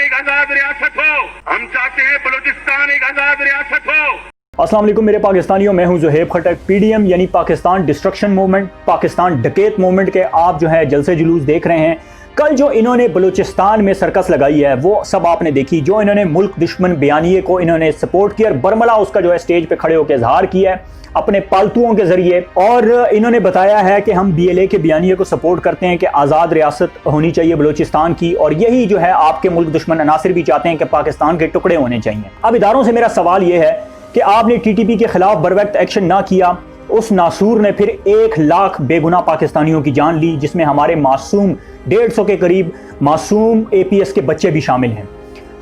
एक आजाद रियासत हो। हम चाहते हैं बलूचिस्तान एक आजाद रियासत हो। अस्सलाम वालेकुम मेरे पाकिस्तानियों, मैं हूं ज़ुहैब खट्टर। पीडीएम यानी पाकिस्तान डिस्ट्रक्शन मूवमेंट, पाकिस्तान डकैत मूवमेंट के आप जो है जलसे जुलूस देख रहे हैं। कल जो इन्होंने बलूचिस्तान में सर्कस लगाई है वो सब आपने देखी। जो इन्होंने मुल्क दुश्मन बयानिए को इन्होंने सपोर्ट किया और बरमला उसका जो है स्टेज पे खड़े होकर इजहार किया है अपने पालतुओं के जरिए, और इन्होंने बताया है कि हम BLA के बयानिए को सपोर्ट करते हैं कि आज़ाद रियासत होनी चाहिए बलूचिस्तान की, और यही जो है आपके मुल्क दुश्मन अनासिर भी चाहते हैं कि पाकिस्तान के टुकड़े होने चाहिए। अब इदारों से मेरा सवाल यह है कि आपने TTP के खिलाफ बरवक्त एक्शन ना किया। उस नासूर ने फिर 1 लाख बेगुनाह पाकिस्तानियों की जान ली, जिसमें हमारे मासूम 150 के करीब मासूम APS के बच्चे भी शामिल हैं।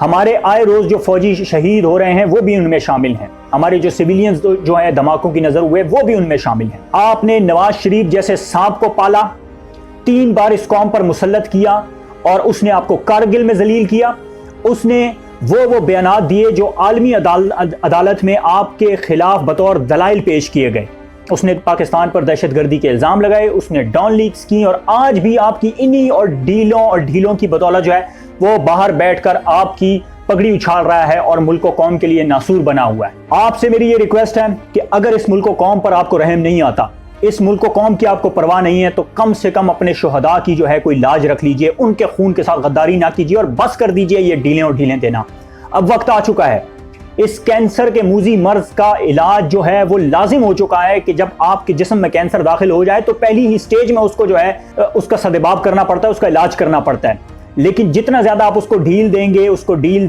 हमारे आए रोज़ जो फौजी शहीद हो रहे हैं वो भी उनमें शामिल हैं। हमारे जो सिविलियंस जो है धमाकों की नज़र हुए वो भी उनमें शामिल हैं। आपने नवाज शरीफ जैसे सांप को पाला, 3 बार इस कौम पर मुसल्लत किया और उसने आपको कारगिल में जलील किया। उसने वो बयानात दिए जो आलमी अदालत में आपके खिलाफ बतौर दलाइल पेश किए गए। उसने पाकिस्तान पर दहशतगर्दी के इल्ज़ाम लगाए, उसने डॉन लीक्स की, और आज भी आपकी इन्हीं और ढीलों की बदौलत जो है वो बाहर बैठकर आपकी पगड़ी उछाल रहा है और मुल्क व कौम के लिए नासूर बना हुआ है। आपसे मेरी ये रिक्वेस्ट है कि अगर इस मुल्क व कौम पर आपको रहम नहीं आता, इस मुल्क व कौम की आपको परवाह नहीं है, तो कम से कम अपने शुहदा की जो है कोई लाज रख लीजिए। उनके खून के साथ गद्दारी ना कीजिए और बस कर दीजिए ये ढीलें देना। अब वक्त आ चुका है। इस कैंसर के मूजी मर्ज का इलाज जो है वो लाजिम हो चुका है कि जब आपके जिस्म में कैंसर दाखिल हो जाए तो पहली ही स्टेज में उसको जो है उसका सदबाब करना पड़ता है, उसका इलाज करना पड़ता है। लेकिन जितना ज्यादा आप उसको डील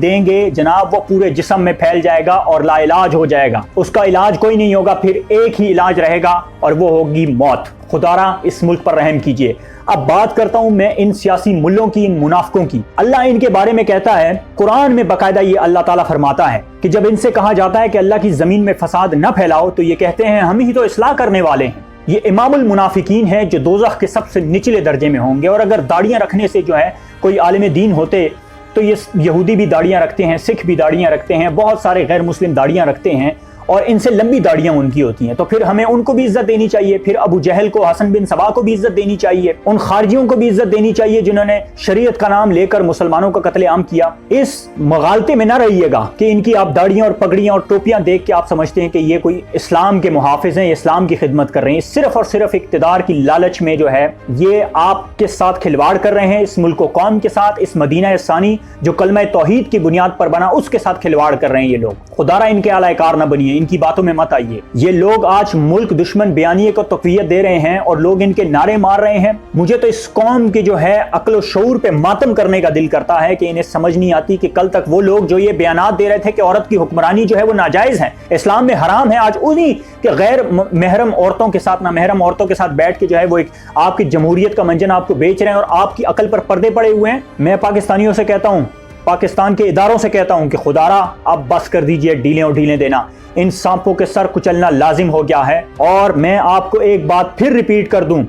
देंगे जनाब, वो पूरे जिस्म में फैल जाएगा और लाइलाज हो जाएगा। उसका इलाज कोई नहीं होगा, फिर एक ही इलाज रहेगा और वो होगी मौत। खुदारा इस मुल्क पर रहम कीजिए। अब बात करता हूं मैं इन सियासी मुल्लों की, इन मुनाफिकों की। अल्लाह इनके बारे में कहता है, कुरान में बाकायदा ये अल्लाह ताला फरमाता है कि जब इनसे कहा जाता है कि अल्लाह की जमीन में फसाद न फैलाओ, तो ये कहते हैं हम ही तो इस्लाह करने वाले हैं। ये इमामुल मुनाफिकीन है जो दोज़ख के सबसे निचले दर्जे में होंगे। और अगर दाढ़ियां रखने से जो है कोई आलिम दीन होते तो ये यहूदी भी दाढ़ियां रखते हैं, सिख भी दाढ़ियां रखते हैं, बहुत सारे गैर मुस्लिम दाढ़ियां रखते हैं और इनसे लंबी दाढ़ियां उनकी होती हैं। तो फिर हमें उनको भी इज्जत देनी चाहिए, फिर अबू जहल को, हसन बिन सबा को भी इज्जत देनी चाहिए, उन खारजियों को भी इज्जत देनी चाहिए जिन्होंने शरीयत का नाम लेकर मुसलमानों का कत्लेआम किया। इस मगालते में ना रहिएगा कि इनकी आप दाढ़ियां और पगड़ियां और टोपियां देख के आप समझते हैं कि ये कोई इस्लाम के मुहाफिज हैं, इस्लाम की खिदमत कर रहे हैं। सिर्फ और सिर्फ इक्तिदार की लालच में जो है ये आपके साथ खिलवाड़ कर रहे हैं, इस मुल्क कौम के साथ, इस मदीना सानी जो कलमा तौहीद की बुनियाद पर बना उसके साथ खिलवाड़ कर रहे हैं ये लोग। खुदारा इनके आलाकार न बनिए, इनकी बातों में मत आइए। ये लोग आज मुल्क दुश्मन बयानिए को तक़वियत दे रहे हैं और लोग इनके नारे मार रहे हैं। मुझे तो इस कौम की जो है अक्ल शऊर पे मातम करने का दिल करता है कि इन्हें समझ नहीं आती कि कल तक वो लोग जो ये बयानात दे रहे थे कि औरत की हुक्मरानी जो है वो नाजायज है, इस्लाम में हराम है, आज उन्हीं के गैर महरम औरतों के साथ, ना महरम औरतों के साथ बैठ के जो है वो एक आपकी जमहूरियत का मंजन आपको बेच रहे हैं और आपकी अकल पर पर्दे पड़े हुए हैं। मैं पाकिस्तानियों से कहता हूं, पाकिस्तान के इदारों से कहता हूं कि खुदारा आप बस कर दीजिए ढीलें देना। इन सांपों के सर कुचलना लाजिम हो गया है। और मैं आपको एक बात फिर रिपीट कर दूं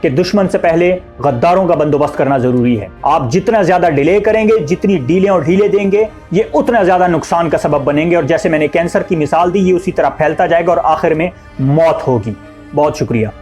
कि दुश्मन से पहले गद्दारों का बंदोबस्त करना जरूरी है। आप जितना ज्यादा डिले करेंगे, जितनी ढीलें देंगे, ये उतना ज्यादा नुकसान का सबब बनेंगे। और जैसे मैंने कैंसर की मिसाल दी, ये उसी तरह फैलता जाएगा और आखिर में मौत होगी। बहुत शुक्रिया।